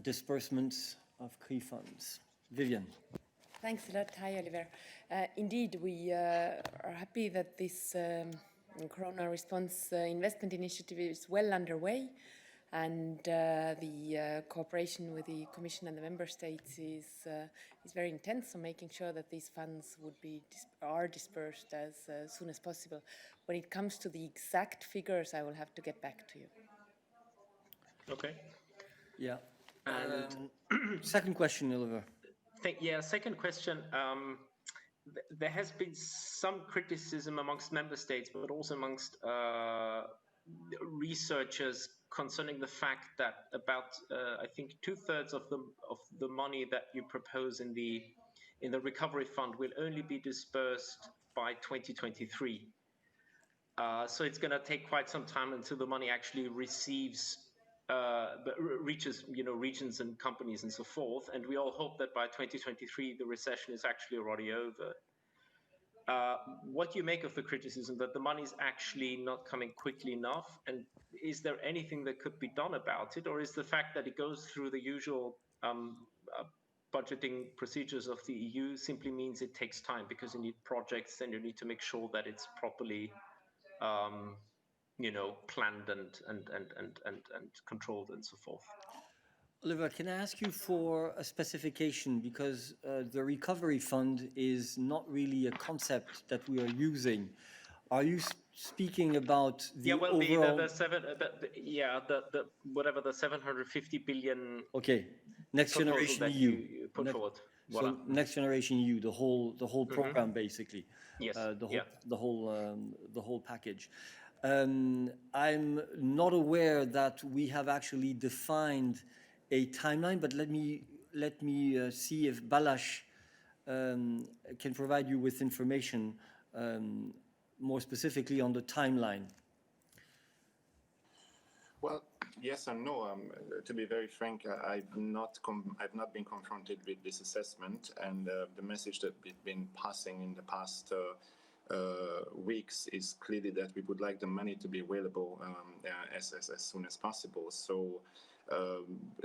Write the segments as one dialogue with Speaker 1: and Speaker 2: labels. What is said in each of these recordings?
Speaker 1: disbursements of CRI funds. Vivian.
Speaker 2: Thanks a lot. Hi, Oliver. Indeed, we are happy that this Corona response investment initiative is well underway, and the cooperation with the Commission and the Member States is very intense, so making sure that these funds are dispersed as soon as possible. When it comes to the exact figures, I will have to get back to you.
Speaker 3: Okay.
Speaker 1: Yeah.
Speaker 3: And
Speaker 1: second question, Oliver.
Speaker 3: Second question. There has been some criticism amongst member states, but also amongst researchers concerning the fact that about I think 2/3 of the money that you propose in the recovery fund will only be dispersed by 2023. So it's going to take quite some time until the money actually reaches regions and companies and so forth. And we all hope that by 2023 the recession is actually already over. What do you make of the criticism that the money is actually not coming quickly enough? And is there anything that could be done about it? Or is the fact that it goes through the usual budgeting procedures of the EU simply means it takes time because you need projects and you need to make sure that it's properly planned and controlled and so forth?
Speaker 1: Oliver, can I ask you for a specification, because the recovery fund is not really a concept that we are using. Are you speaking about the overall...
Speaker 3: whatever the 750 billion...
Speaker 1: Okay, Next Generation EU.
Speaker 3: You put forward.
Speaker 1: So Next Generation EU, the whole program, basically.
Speaker 3: Yes.
Speaker 1: The whole package. I'm not aware that we have actually defined a timeline, but let me see if Balázs can provide you with information more specifically on the timeline.
Speaker 4: Well, yes and no. To be very frank, I've not been confronted with this assessment, and the message that we've been passing in the past weeks is clearly that we would like the money to be available as soon as possible. So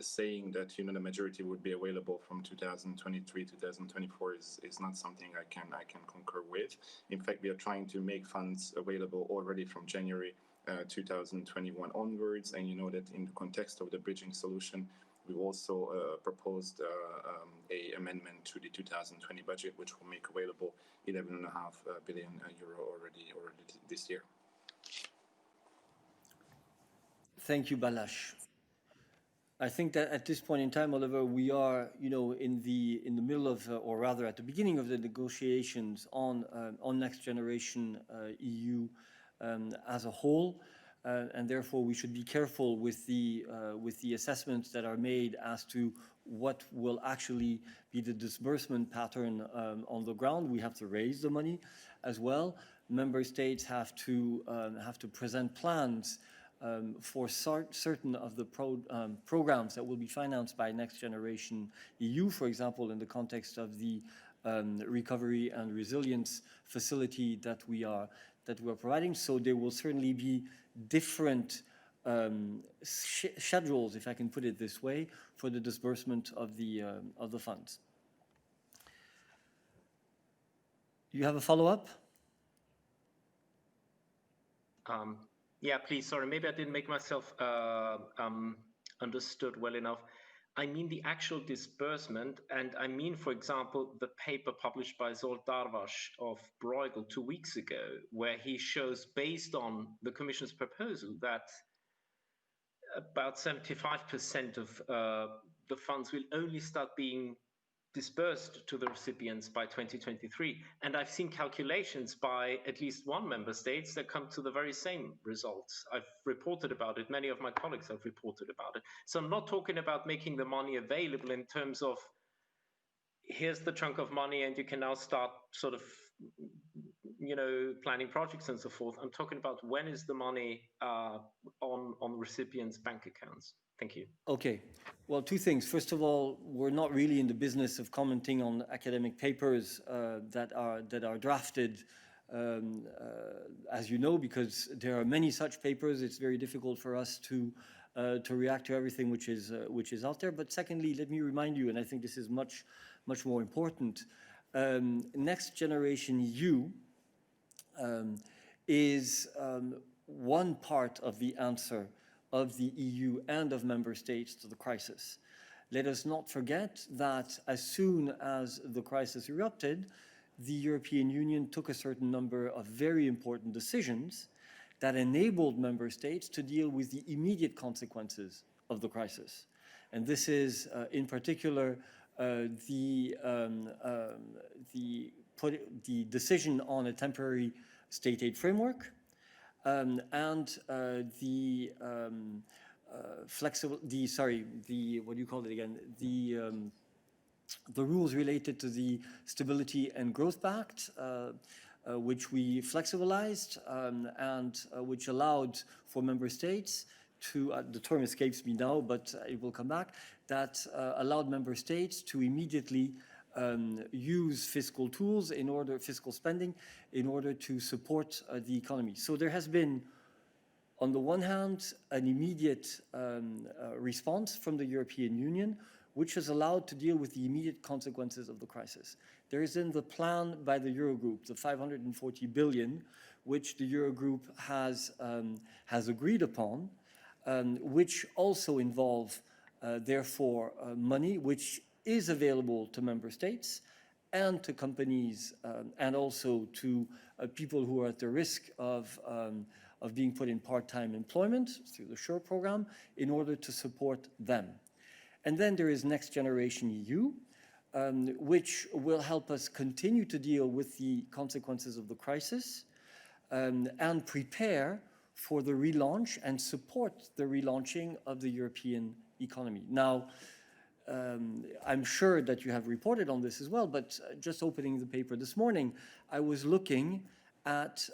Speaker 4: saying that the majority would be available from 2023 2024 is not something I can concur with. In fact, we are trying to make funds available already from January 2021 onwards, and you know that in the context of the bridging solution, we've also proposed a amendment to the 2020 budget, which will make available 11.5 billion euro already this year.
Speaker 1: Thank you, Balázs. I think that at this point in time, Oliver, we are, in the middle of, or rather at the beginning of the negotiations on Next Generation EU as a whole, and therefore we should be careful with the assessments that are made as to what will actually be the disbursement pattern on the ground. We have to raise the money as well. Member states have to present plans for certain of the programs that will be financed by Next Generation EU, for example, in the context of the recovery and resilience facility that we are providing. So there will certainly be different schedules, if I can put it this way, for the disbursement of the funds. You have a follow-up?
Speaker 3: Yeah, please. Sorry, maybe I didn't make myself understood well enough. I mean the actual disbursement, and I mean, for example, the paper published by Zsolt Darvas of Bruegel 2 weeks ago, where he shows, based on the Commission's proposal, that about 75% of the funds will only start being dispersed to the recipients by 2023. And I've seen calculations by at least one member state that come to the very same results. I've reported about it. Many of my colleagues have reported about it. So I'm not talking about making the money available in terms of here's the chunk of money and you can now start sort of, planning projects and so forth. I'm talking about when is the money on recipients' bank accounts. Thank you.
Speaker 1: Okay. Well, two things. First of all, we're not really in the business of commenting on academic papers that are drafted, as you know, because there are many such papers. It's very difficult for us to to react to everything which is out there. But secondly, let me remind you, and I think this is much more important, Next Generation EU is one part of the answer of the EU and of member states to the crisis. Let us not forget that as soon as the crisis erupted, the European Union took a certain number of very important decisions that enabled member states to deal with the immediate consequences of the crisis. And this is in particular the decision on a temporary state aid framework and the rules related to the Stability and Growth Pact, which we flexibilized and which allowed for member states to, the term escapes me now, but it will come back, that allowed member states to immediately use fiscal tools fiscal spending in order to support the economy. So there has been, on the one hand, an immediate response from the European Union, which has allowed to deal with the immediate consequences of the crisis. There is in the plan by the Eurogroup, the 540 billion, which the Eurogroup has agreed upon, which also involve, therefore, money which is available to member states and to companies and also to people who are at the risk of being put in part-time employment through the SURE program in order to support them. And then there is Next Generation EU, which will help us continue to deal with the consequences of the crisis and prepare for the relaunch and support the relaunching of the European economy. Now, I'm sure that you have reported on this as well, but just opening the paper this morning, I was looking at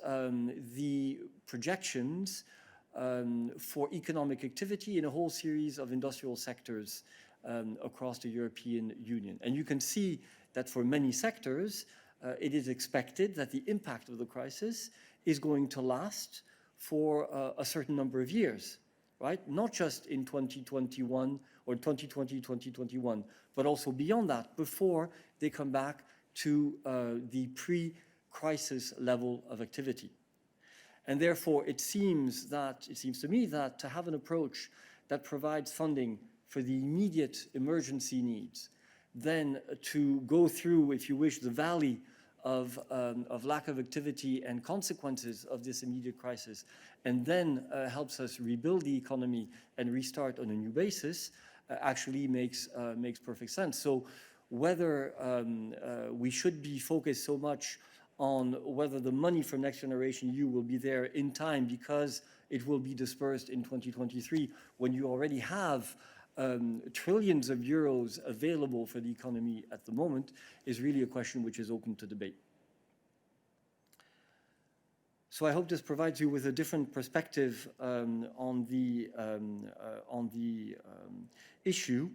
Speaker 1: the projections for economic activity in a whole series of industrial sectors across the European Union. And you can see that for many sectors, it is expected that the impact of the crisis is going to last for a certain number of years, right? Not just in 2021 or 2020, 2021, but also beyond that, before they come back to the pre-crisis level of activity. And therefore, it seems to me that to have an approach that provides funding for the immediate emergency needs, then to go through, if you wish, the valley of lack of activity and consequences of this immediate crisis, and then helps us rebuild the economy and restart on a new basis, actually makes perfect sense. So whether we should be focused so much on whether the money from Next Generation EU will be there in time because it will be dispersed in 2023, when you already have trillions of euros available for the economy at the moment, is really a question which is open to debate. So I hope this provides you with a different perspective on the issue.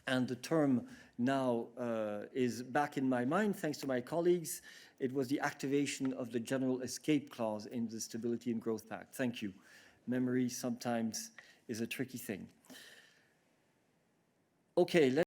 Speaker 1: And the term now is back in my mind, thanks to my colleagues. It was the activation of the general escape clause in the Stability and Growth Pact. Thank you. Memory sometimes is a tricky thing. Okay,